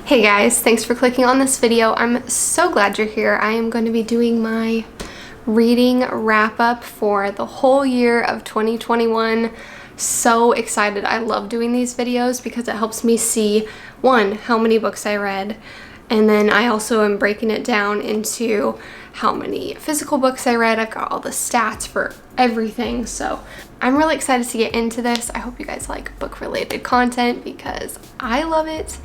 Hey guys, thanks for clicking on this video. I'm so glad you're here. I am going to be doing my reading wrap up for the whole year of 2021. So excited. I love doing these videos because it helps me see, one, how many books I read, and then I also am breaking it down into how many physical books I read. I've got all the stats for everything, so I'm really excited to get into this. I hope you guys like book related content because I love it.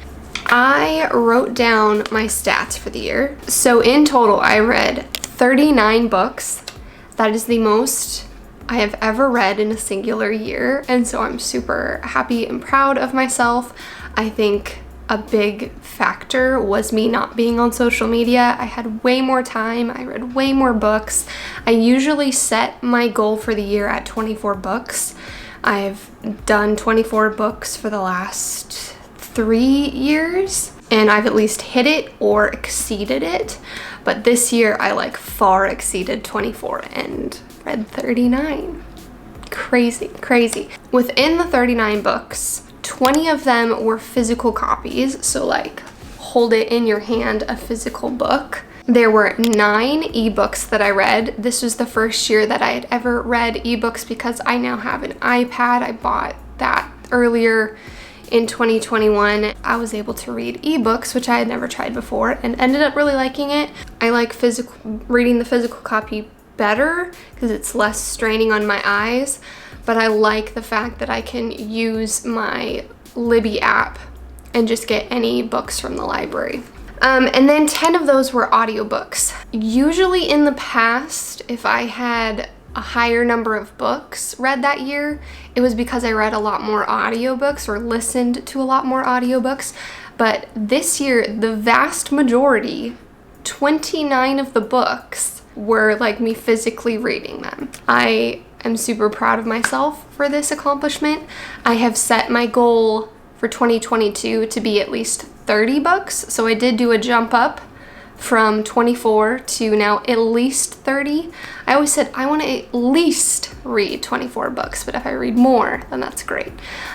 I wrote down my stats for the year. So in total, I read 39 books. That is the most I have ever read in a singular year. And so I'm super happy and proud of myself. I think a big factor was me not being on social media. I had way more time. I read way more books. I usually set my goal for the year at 24 books. I've done 24 books for the last 3 years, and I've at least hit it or exceeded it. But this year I far exceeded 24 and read 39. Crazy. Within the 39 books, 20 of them were physical copies, so hold it in your hand, a physical book. There were 9 ebooks that I read. This was the first year that I had ever read ebooks because I now have an iPad. I bought that earlier in 2021. I was able to read ebooks, which I had never tried before, and ended up really liking it. I like reading the physical copy better because it's less straining on my eyes, but I like the fact that I can use my Libby app and just get any books from the library. And then 10 of those were audiobooks. Usually in the past, if I had a higher number of books read that year, it was because I read a lot more audiobooks or listened to a lot more audiobooks. But this year, the vast majority, 29 of the books, were me physically reading them. I am super proud of myself for this accomplishment. I have set my goal for 2022 to be at least 30 books, so I did do a jump up from 24 to now at least 30. I always said I want to at least read 24 books, but if I read more, then that's great.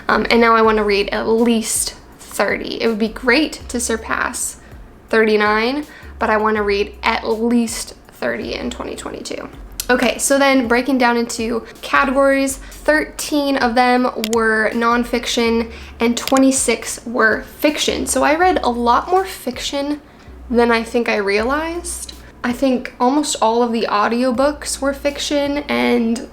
And now I want to read at least 30. It would be great to surpass 39, but I want to read at least 30 in 2022. Okay, so then breaking down into categories, 13 of them were nonfiction and 26 were fiction. So I read a lot more fiction than I think I realized. I think almost all of the audiobooks were fiction and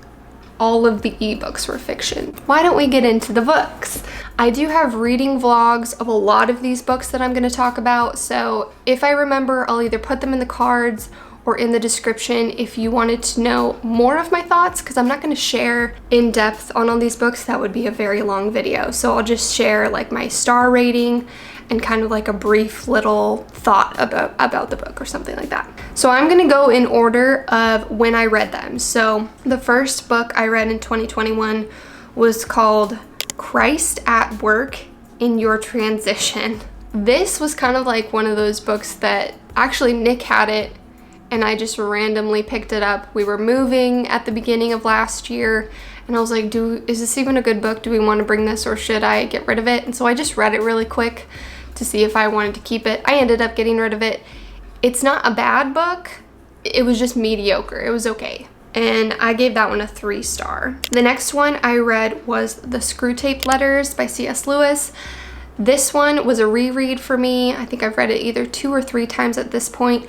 all of the ebooks were fiction. Why don't we get into the books? I do have reading vlogs of a lot of these books that I'm going to talk about, so if I remember, I'll either put them in the cards or in the description if you wanted to know more of my thoughts, because I'm not going to share in depth on all these books. That would be a very long video, so I'll just share my star rating and kind of a brief little thought about the book or something like that. So I'm gonna go in order of when I read them. So the first book I read in 2021 was called Christ at Work in Your Transition. This was kind of one of those books that actually Nick had it and I just randomly picked it up. We were moving at the beginning of last year and I was like, is this even a good book? Do we want to bring this or should I get rid of it? And so I just read it really quick to see if I wanted to keep it. I ended up getting rid of it. It's not a bad book. It was just mediocre. It was okay. And I gave that one a 3-star. The next one I read was The Screwtape Letters by C.S. Lewis. This one was a reread for me. I think I've read it either 2 or 3 times at this point.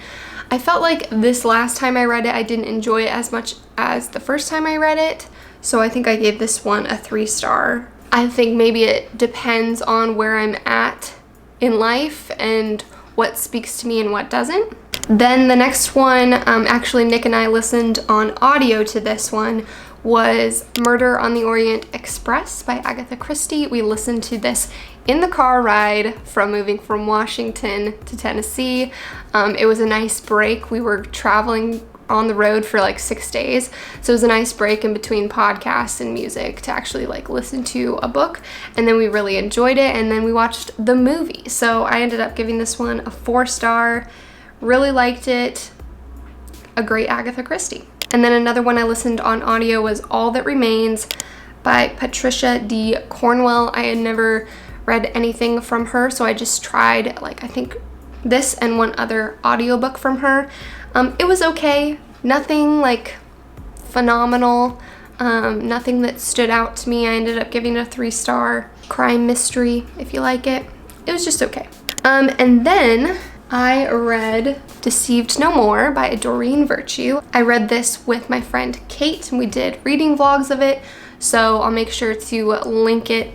I felt like this last time I read it, I didn't enjoy it as much as the first time I read it. So I think I gave this one a 3-star. I think maybe it depends on where I'm at in life and what speaks to me and what doesn't. Then the next one, actually Nick and I listened on audio to this one, was Murder on the Orient Express by Agatha Christie. We listened to this in the car ride from moving from Washington to Tennessee. It was a nice break. We were traveling on the road for 6 days, so it was a nice break in between podcasts and music to actually listen to a book, and then we really enjoyed it, and then we watched the movie. So I ended up giving this one a 4-star. Really liked it. A great Agatha Christie. And then another one I listened on audio was All That Remains by Patricia D. Cornwell. I had never read anything from her, so I just tried like I think this and one other audiobook from her. It was okay, nothing like phenomenal, nothing that stood out to me. I ended up giving it a 3-star. Crime mystery, if you like it. It was just okay. And then I read Deceived No More by Doreen Virtue. I read this with my friend Kate, and we did reading vlogs of it, so I'll make sure to link it.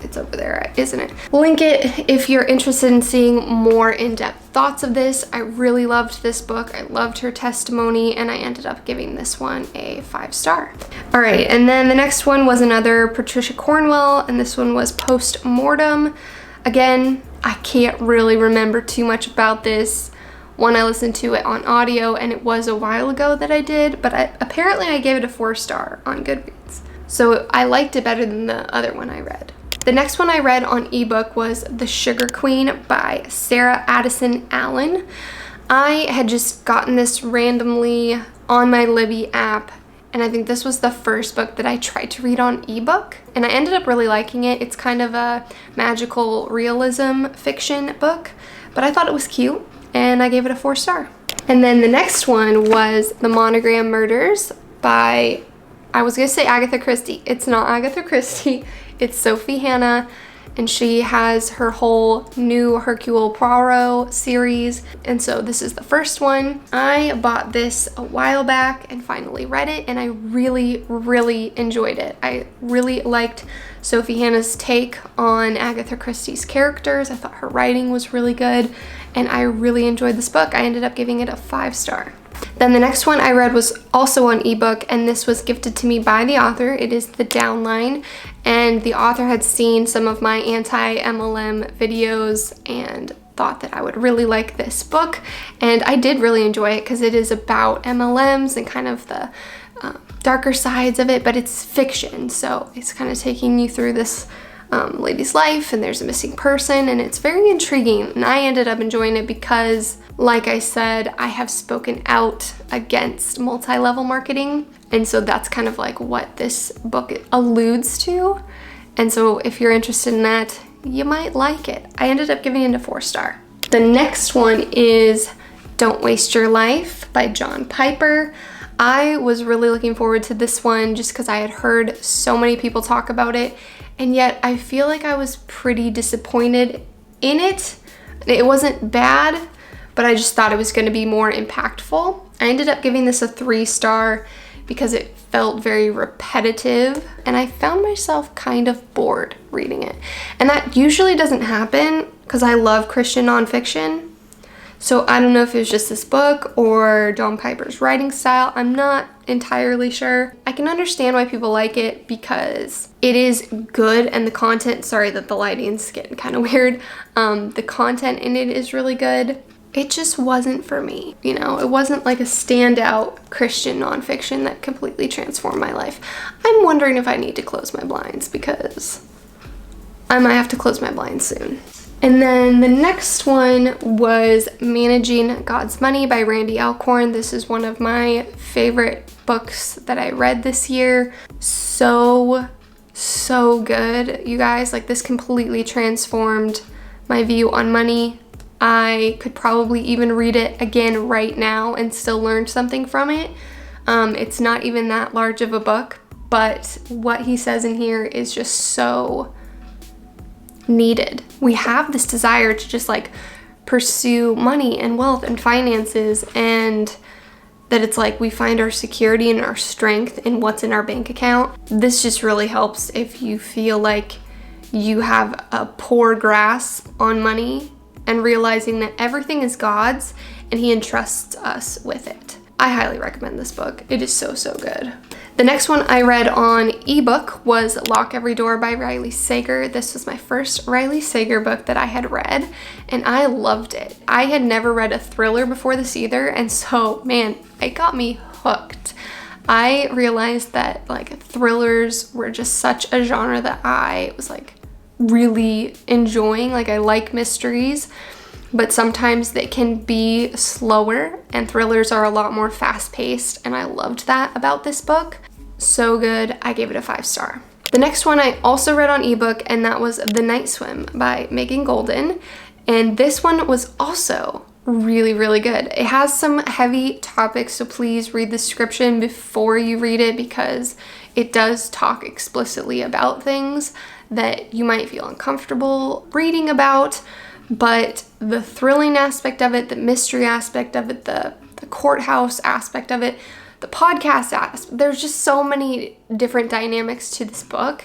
It's over there, isn't it? Link it if you're interested in seeing more in-depth thoughts of this. I really loved this book. I loved her testimony, and I ended up giving this one a 5-star. All right, and then the next one was another Patricia Cornwell, and this one was Postmortem. Again, I can't really remember too much about this. One, I listened to it on audio, and it was a while ago that I did, but apparently I gave it a 4-star on Goodreads. So I liked it better than the other one I read. The next one I read on ebook was The Sugar Queen by Sarah Addison Allen. I had just gotten this randomly on my Libby app, and I think this was the first book that I tried to read on ebook, and I ended up really liking it. It's kind of a magical realism fiction book, but I thought it was cute, and I gave it a 4-star. And then the next one was The Monogram Murders by, I was gonna say Agatha Christie. It's not Agatha Christie. It's Sophie Hannah, and she has her whole new Hercule Poirot series, and so this is the first one. I bought this a while back and finally read it, and I really, really enjoyed it. I really liked Sophie Hannah's take on Agatha Christie's characters. I thought her writing was really good, and I really enjoyed this book. I ended up giving it a 5-star. Then the next one I read was also on ebook, and this was gifted to me by the author. It is The Downline, and the author had seen some of my anti-MLM videos and thought that I would really like this book, and I did really enjoy it because it is about MLMs and kind of the darker sides of it, but it's fiction, so it's kind of taking you through this lady's life, and there's a missing person, and it's very intriguing, and I ended up enjoying it because, like I said, I have spoken out against multi-level marketing, and so that's kind of like what this book alludes to, and so if you're interested in that, you might like it. I ended up giving it a 4-star. The next one is Don't Waste Your Life by John Piper. I was really looking forward to this one just because I had heard so many people talk about it, and yet I feel like I was pretty disappointed in it. It wasn't bad, but I just thought it was going to be more impactful. I ended up giving this a 3-star because it felt very repetitive, and I found myself kind of bored reading it. And that usually doesn't happen because I love Christian nonfiction. So I don't know if it was just this book or John Piper's writing style. I'm not entirely sure. I can understand why people like it because it is good, and the content, sorry that the lighting's getting kind of weird. The content in it is really good. It just wasn't for me, you know? It wasn't like a standout Christian nonfiction that completely transformed my life. I'm wondering if I need to close my blinds because I might have to close my blinds soon. And then the next one was Managing God's Money by Randy Alcorn. This is one of my favorite books that I read this year. So good, you guys. Like, this completely transformed my view on money. I could probably even read it again right now and still learn something from it. It's not even that large of a book, but what he says in here is just so needed. We have this desire to just like pursue money and wealth and finances, and that it's like we find our security and our strength in what's in our bank account. This just really helps if you feel like you have a poor grasp on money, and realizing that everything is God's and he entrusts us with it. I highly recommend this book. It is so good. The next one I read on ebook was Lock Every Door by Riley Sager. This was my first Riley Sager book that I had read, and I loved it. I had never read a thriller before this either, and so, man, it got me hooked. I realized that like thrillers were just such a genre that I was like really enjoying. Like, I like mysteries, but sometimes they can be slower, and thrillers are a lot more fast-paced, and I loved that about this book. So good. I gave it a 5-star. The next one I also read on ebook, and that was The Night Swim by GOLDIN. And this one was also really, really good. It has some heavy topics, so please read the description before you read it, because it does talk explicitly about things that you might feel uncomfortable reading about. But the thrilling aspect of it, the mystery aspect of it, the courthouse aspect of it, the podcast aspect, there's just so many different dynamics to this book,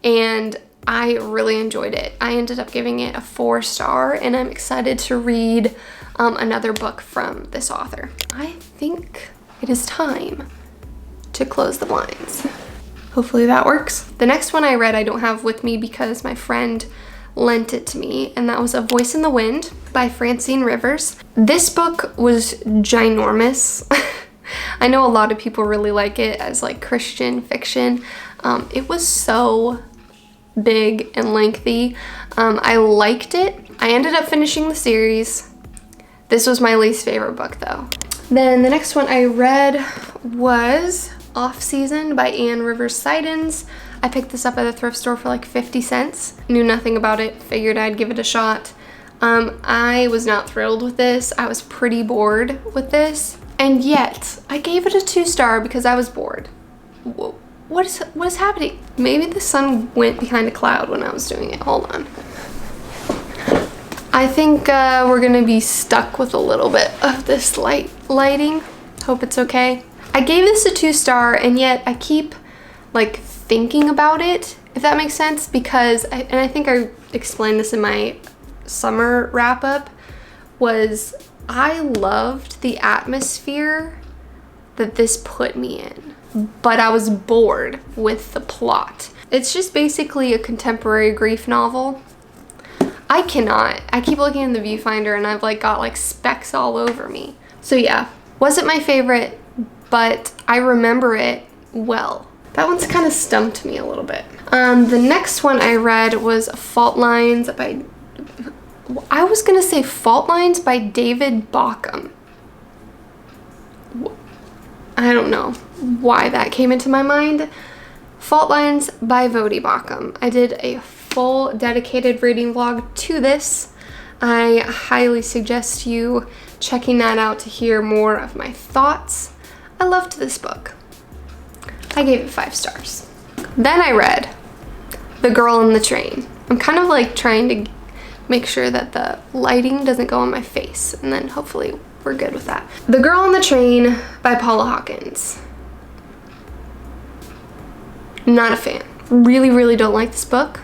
and I really enjoyed it. I ended up giving it a 4-star, and I'm excited to read another book from this author. I think it is time to close the blinds. Hopefully that works. The next one I read I don't have with me because my friend lent it to me, and that was A Voice in the Wind by Francine Rivers. This book was ginormous. I know a lot of people really like it as like Christian fiction. It was so big and lengthy. I liked it. I ended up finishing the series. This was my least favorite book though. Then the next one I read was Off Season by Anne Rivers Sidens. I picked this up at the thrift store for like 50 cents. Knew nothing about it, figured I'd give it a shot. I was not thrilled with this. I was pretty bored with this. And yet, I gave it a 2-star because I was bored. What is happening? Maybe the sun went behind a cloud when I was doing it. Hold on. I think we're gonna be stuck with a little bit of this lighting. Hope it's okay. I gave this a 2-star, and yet I keep like thinking about it, if that makes sense, because I think I explained this in my summer wrap up, was I loved the atmosphere that this put me in, but I was bored with the plot. It's just basically a contemporary grief novel. I keep looking in the viewfinder and I've like got like specks all over me. So yeah, wasn't my favorite, but I remember it well. That one's kind of stumped me a little bit. The next one I read was Fault Lines by, I was gonna say Fault Lines by David Baucham. I don't know why that came into my mind. Fault Lines by Voddie Baucham. I did a full dedicated reading vlog to this. I highly suggest you checking that out to hear more of my thoughts. I loved this book. I gave it 5 stars. Then I read The Girl in the Train. I'm kind of like trying to make sure that the lighting doesn't go on my face, and then hopefully we're good with that. The Girl on the Train by Paula Hawkins. Not a fan. Really, really don't like this book.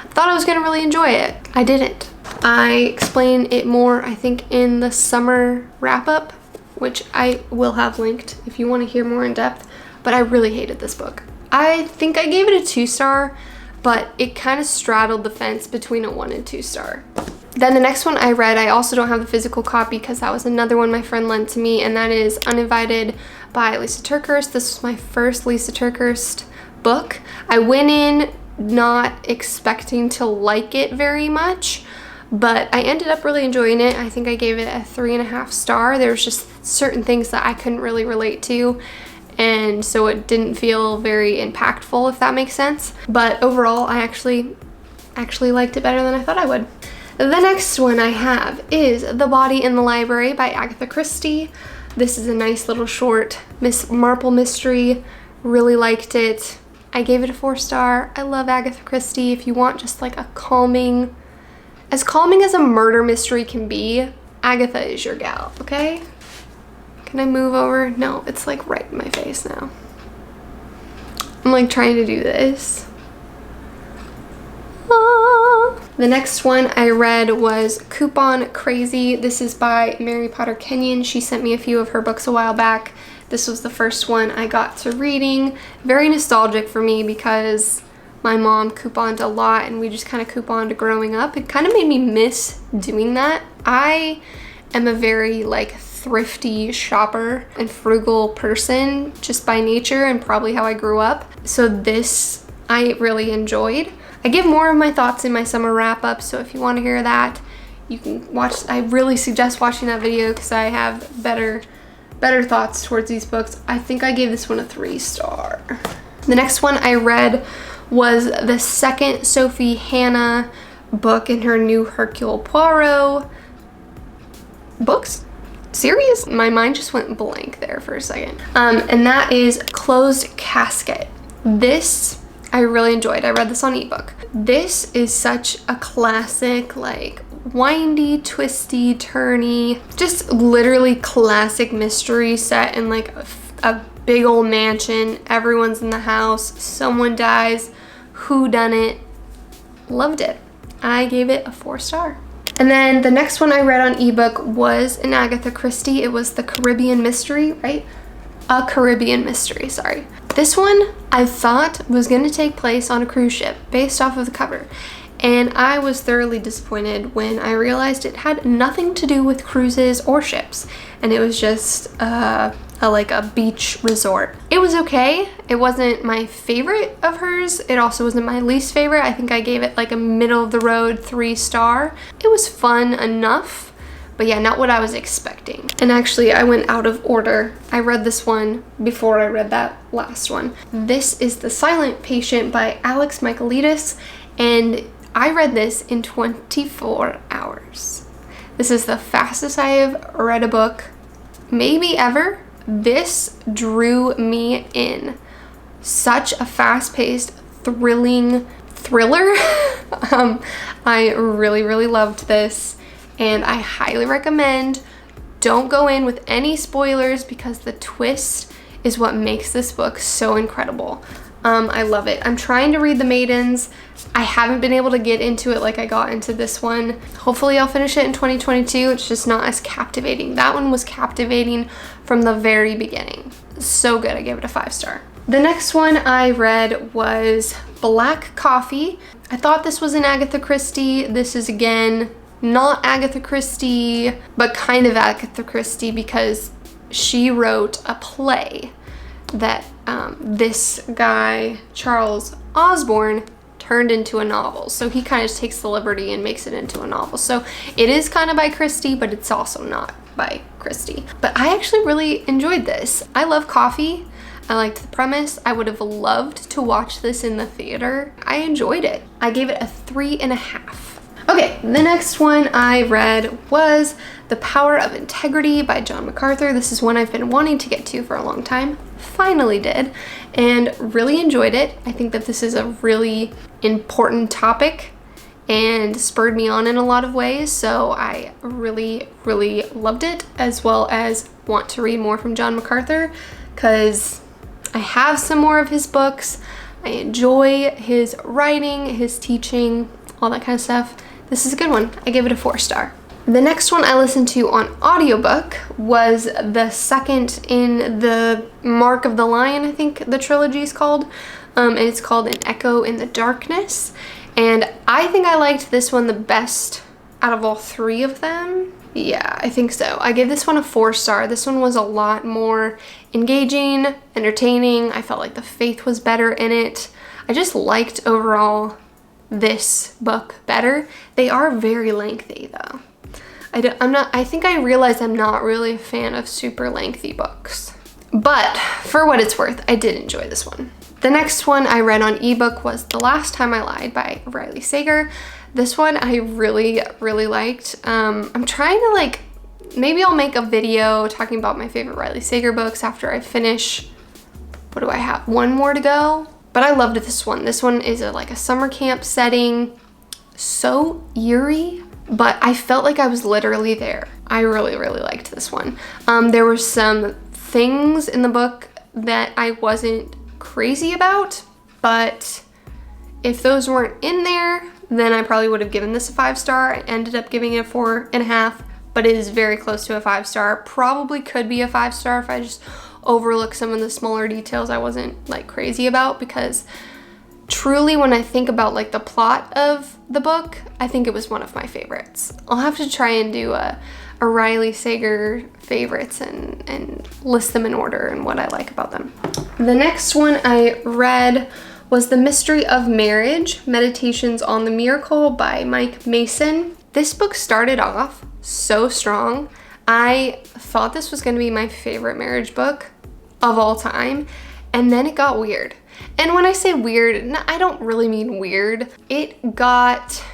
I thought I was gonna really enjoy it. I didn't. I explain it more, I think, in the summer wrap-up, which I will have linked if you want to hear more in depth, but I really hated this book. I think I gave it a 2-star, but it kind of straddled the fence between a 1 and 2-star. Then the next one I read, I also don't have the physical copy because that was another one my friend lent to me, and that is Uninvited by Lisa TerKeurst. This was my first Lisa TerKeurst book. I went in not expecting to like it very much, but I ended up really enjoying it. I think I gave it a 3.5 star. There was just certain things that I couldn't really relate to, and so it didn't feel very impactful, if that makes sense. But overall, I actually liked it better than I thought I would. The next one I have is The Body in the Library by Agatha Christie. This is a nice little short Miss Marple mystery. Really liked it. I gave it a 4-star. I love Agatha Christie. If you want just like a calming as a murder mystery can be, Agatha is your gal, okay? Can I move over? No, it's like right in my face now. I'm like trying to do this. Ah. The next one I read was Coupon Crazy. This is by Mary Potter Kenyon. She sent me a few of her books a while back. This was the first one I got to reading. Very nostalgic for me because my mom couponed a lot and we just kind of couponed growing up. It kind of made me miss doing that. I am a very like thrifty shopper and frugal person just by nature and probably how I grew up. So this I really enjoyed. I give more of my thoughts in my summer wrap up, so if you want to hear that, you can watch. I really suggest watching that video because I have better thoughts towards these books. I think I gave this one a 3-star. The next one I read was the second Sophie Hannah book in her new Hercule Poirot books series. My mind just went blank there for a second. And that is Closed Casket. This I really enjoyed. I read this on ebook. This is such a classic, like windy, twisty, turny, just literally classic mystery set in like a big old mansion. Everyone's in the house, someone dies, who done it? Loved it. I gave it a 4-star. And then the next one I read on ebook was an Agatha Christie. It was The Caribbean Mystery, right? A Caribbean Mystery, sorry. This one I thought was gonna take place on a cruise ship based off of the cover. And I was thoroughly disappointed when I realized it had nothing to do with cruises or ships. And it was just like a beach resort. It was okay. It wasn't my favorite of hers. It also wasn't my least favorite. I think I gave it like a middle of the road 3-star. It was fun enough, but yeah, not what I was expecting. And actually I went out of order. I read this one before I read that last one. This is The Silent Patient by Alex Michaelides, and I read this in 24 hours. This is the fastest I have read a book maybe ever. This drew me in. Such a fast-paced, thrilling thriller. I really, really loved this, and I highly recommend. Don't go in with any spoilers because the twist is what makes this book so incredible. I love it. I'm trying to read The Maidens. I haven't been able to get into it like I got into this one. Hopefully I'll finish it in 2022. It's just not as captivating. That one was captivating from the very beginning. So good. I gave it a 5-star. The next one I read was Black Coffee. I thought this was an Agatha Christie. This is again not Agatha Christie, but kind of Agatha Christie because she wrote a play that this guy, Charles Osborne, turned into a novel. So he kind of takes the liberty and makes it into a novel. So it is kind of by Christie, but it's also not by Christie. But I actually really enjoyed this. I love coffee. I liked the premise. I would have loved to watch this in the theater. I enjoyed it. I gave it a 3.5. Okay, the next one I read was The Power of Integrity by John MacArthur. This is one I've been wanting to get to for a long time. Finally did, and really enjoyed it. I think that this is a really important topic and spurred me on in a lot of ways, so I really, really loved it, as well as want to read more from John MacArthur because I have some more of his books. I enjoy his writing, his teaching, all that kind of stuff. This is a good one. I give it a 4-star. The next one I listened to on audiobook was the second in the Mark of the Lion, I think the trilogy is called. And it's called An Echo in the Darkness. And I think I liked this one the best out of all 3 of them. Yeah, I think so. I gave this one a 4-star. This one was a lot more engaging, entertaining. I felt like the faith was better in it. I just liked overall this book better. They are very lengthy though. I think I realized I'm not really a fan of super lengthy books. But for what it's worth, I did enjoy this one. The next one I read on ebook was The Last Time I Lied by Riley Sager. This one I really, really liked. I'm trying to maybe I'll make a video talking about my favorite Riley Sager books after I finish. What do I have? 1 more to go? But I loved this one. This one is like a summer camp setting. So eerie, but I felt like I was literally there. I really, really liked this one. There were some things in the book that I wasn't crazy about, but if those weren't in there, then I probably would have given this a 5-star. I ended up giving it a 4.5, but it is very close to a 5-star. Probably could be a 5-star if I just overlook some of the smaller details I wasn't like crazy about, because truly when I think about like the plot of the book, I think it was one of my favorites. I'll have to try and do a Riley Sager favorites and list them in order and what I like about them. The next one I read was The Mystery of Marriage, Meditations on the Miracle by Mike Mason. This book started off so strong. I thought this was going to be my favorite marriage book of all time, and then it got weird. And when I say weird, I don't really mean weird. It got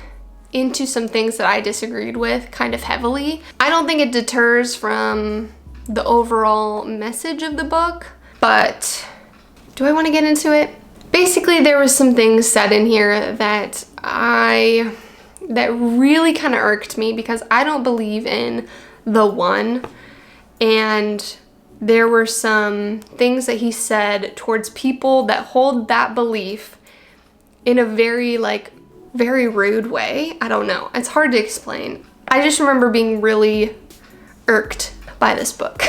into some things that I disagreed with kind of heavily. I don't think it deters from the overall message of the book, but do I want to get into it? Basically, there was some things said in here that really kind of irked me because I don't believe in the one, and there were some things that he said towards people that hold that belief in a very rude way. I don't know. It's hard to explain. I just remember being really irked by this book.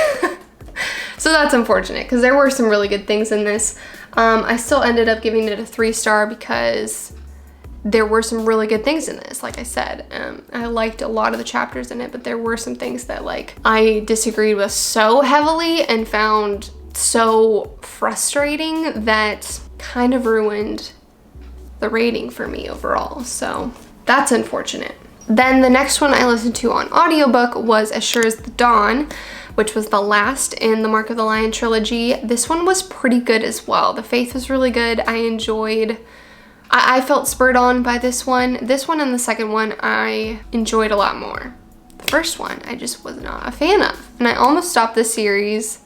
So that's unfortunate because there were some really good things in this. I still ended up giving it a 3-star because there were some really good things in this. Like I said, I liked a lot of the chapters in it, but there were some things that I disagreed with so heavily and found so frustrating that kind of ruined the rating for me overall. So that's unfortunate. Then the next one I listened to on audiobook was As Sure as the Dawn, which was the last in the Mark of the Lion trilogy. This one was pretty good as well. The faith was really good. I felt spurred on by this one. This one and the second one I enjoyed a lot more. The first one I just was not a fan of. And I almost stopped the series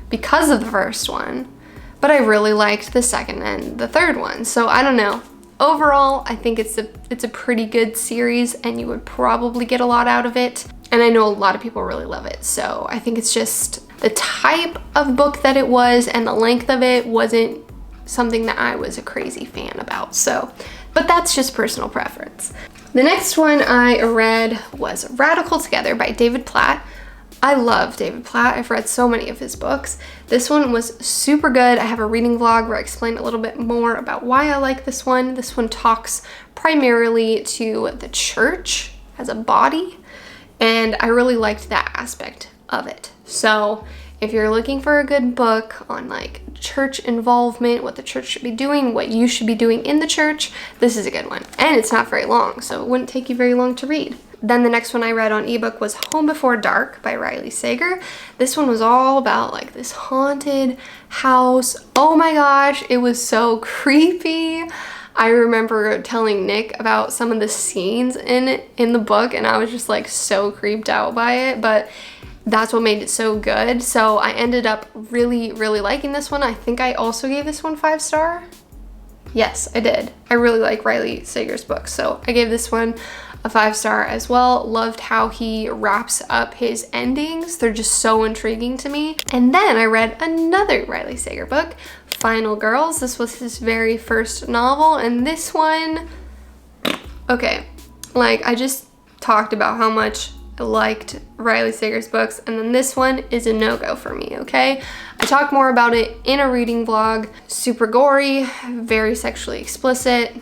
because of the first one, but I really liked the second and the third one. So I don't know. Overall, I think it's a pretty good series and you would probably get a lot out of it. And I know a lot of people really love it. So I think it's just the type of book that it was and the length of it wasn't something that I was a crazy fan about. So, but that's just personal preference. The next one I read was Radical Together by David Platt. I love David Platt. I've read so many of his books. This one was super good. I have a reading vlog where I explain a little bit more about why I like this one. This one talks primarily to the church as a body, and I really liked that aspect of it. So if you're looking for a good book on church involvement, what the church should be doing, what you should be doing in the church, this is a good one. And it's not very long, so it wouldn't take you very long to read. Then the next one I read on ebook was Home Before Dark by Riley Sager. This one was all about this haunted house. Oh my gosh, it was so creepy. I remember telling Nick about some of the scenes in the book, and I was just so creeped out by it, but that's what made it so good. So I ended up really, really liking this one. I think I also gave this one 5-star. Yes, I did. I really like Riley Sager's books, so I gave this one a 5-star as well. Loved how he wraps up his endings. They're just so intriguing to me. And then I read another Riley Sager book, Final Girls. This was his very first novel, and this one, okay, I just talked about how much I liked Riley Sager's books, and then this one is a no-go for me, okay? I talk more about it in a reading vlog. Super gory, very sexually explicit.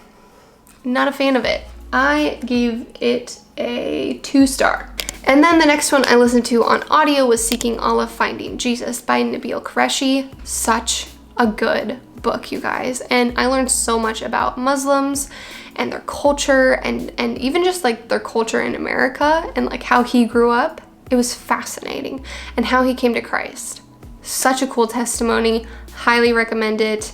Not a fan of it. I gave it a 2-star. And then the next one I listened to on audio was Seeking Allah, Finding Jesus by Nabil Qureshi. Such a good book, you guys. And I learned so much about Muslims and their culture and even just their culture in America and how he grew up. It was fascinating, and how he came to Christ. Such a cool testimony. Highly recommend it.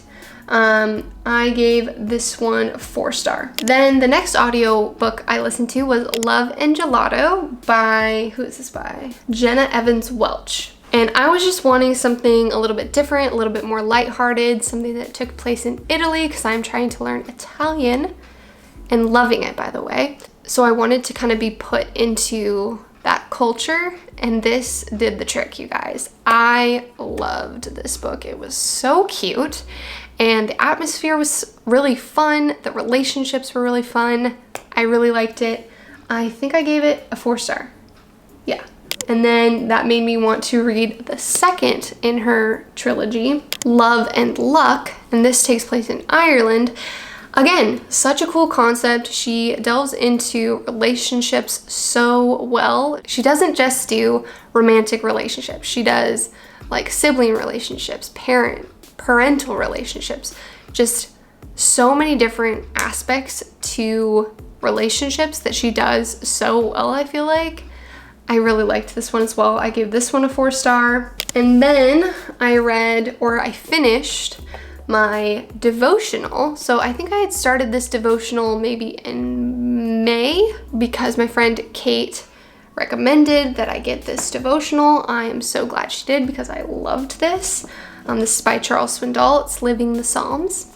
I gave this one a 4-star. Then the next audio book I listened to was Love and Gelato by, who is this by? Jenna Evans Welch. And I was just wanting something a little bit different, a little bit more lighthearted, something that took place in Italy because I'm trying to learn Italian and loving it, by the way. So I wanted to kind of be put into that culture, and this did the trick, you guys. I loved this book. It was so cute, and the atmosphere was really fun. The relationships were really fun. I really liked it. I think I gave it a 4-star. Yeah. And then that made me want to read the second in her trilogy, Love and Luck, and this takes place in Ireland. Again, such a cool concept. She delves into relationships so well. She doesn't just do romantic relationships. She does sibling relationships, parental relationships, just so many different aspects to relationships that she does so well, I feel like. I really liked this one as well. I gave this one a 4-star. And then I finished my devotional. So I think I had started this devotional maybe in May because my friend Kate recommended that I get this devotional. I am so glad she did because I loved this. This is by Charles Swindoll. It's Living the Psalms.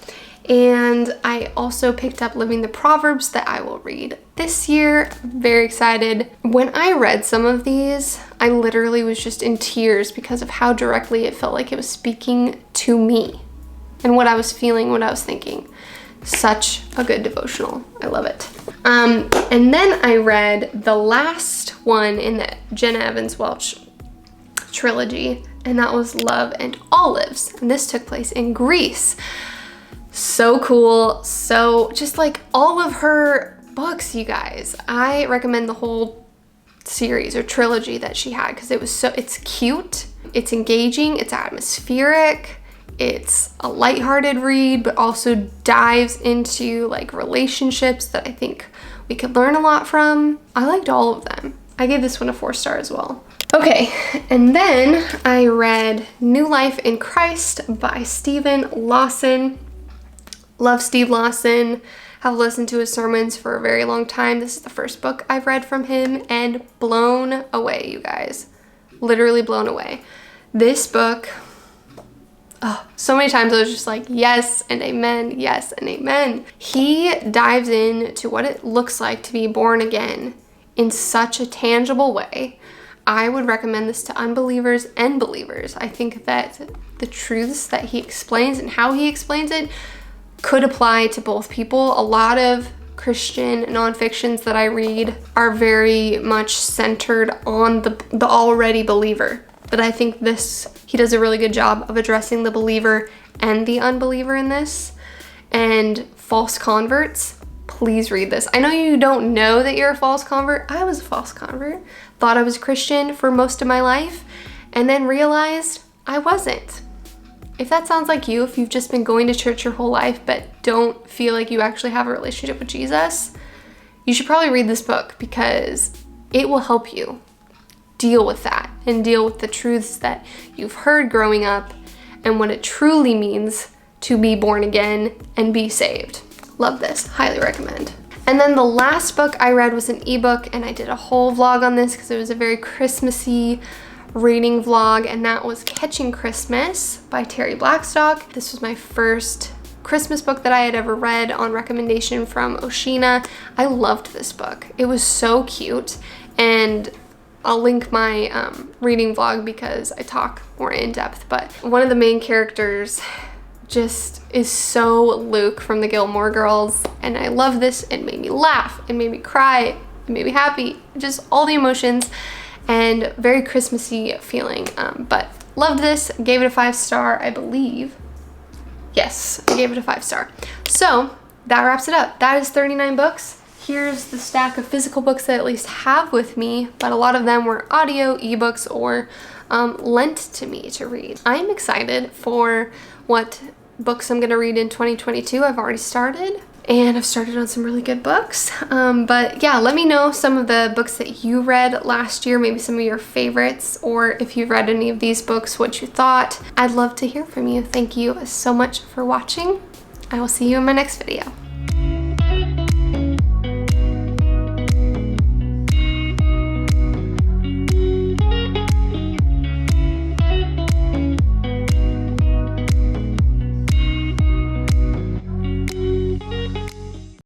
And I also picked up Living the Proverbs that I will read this year. I'm very excited. When I read some of these, I literally was just in tears because of how directly it felt like it was speaking to me and what I was feeling, what I was thinking. Such a good devotional. I love it. And then I read the last one in the Jenna Evans Welch trilogy, and that was Love and Olives. And this took place in Greece. So cool. So just like all of her books, you guys. I recommend the whole series or trilogy that she had because it's cute, it's engaging, it's atmospheric, it's a lighthearted read, but also dives into like relationships that I think we could learn a lot from. I liked all of them. I gave this one a 4-star as well. Okay, and then I read New Life in Christ by Stephen Lawson. Love Steve Lawson. Have listened to his sermons for a very long time. This is the first book I've read from him and blown away, you guys. Literally blown away. This book, oh, so many times I was just like, yes and amen, yes and amen. He dives into what it looks like to be born again in such a tangible way. I would recommend this to unbelievers and believers. I think that the truths that he explains and how he explains it could apply to both people. A lot of Christian nonfictions that I read are very much centered on the already believer. But I think he does a really good job of addressing the believer and the unbeliever in this. And false converts, please read this. I know you don't know that you're a false convert. I was a false convert. Thought I was a Christian for most of my life and then realized I wasn't. If that sounds like you, if you've just been going to church your whole life but don't feel like you actually have a relationship with Jesus, you should probably read this book because it will help you deal with that and deal with the truths that you've heard growing up and what it truly means to be born again and be saved. Love this. Highly recommend. And then the last book I read was an ebook, and I did a whole vlog on this because it was a very Christmassy reading vlog, and that was Catching Christmas by TERRI Blackstock. This was my first Christmas book that I had ever read on recommendation from Oshina. I loved this book. It was so cute, and I'll link my reading vlog because I talk more in depth, but one of the main characters just is so Luke from the Gilmore Girls, and I love this. It made me laugh, it made me cry, it made me happy, just all the emotions. And very Christmassy feeling, but loved this. Gave it a 5-star, I believe. Yes, I gave it a 5-star. So that wraps it up. That is 39 books. Here's the stack of physical books that I at least have with me, but a lot of them were audio, ebooks, or lent to me to read. I'm excited for what books I'm gonna read in 2022. I've already started, and I've started on some really good books. But yeah, let me know some of the books that you read last year, maybe some of your favorites, or if you've read any of these books, what you thought. I'd love to hear from you. Thank you so much for watching. I will see you in my next video.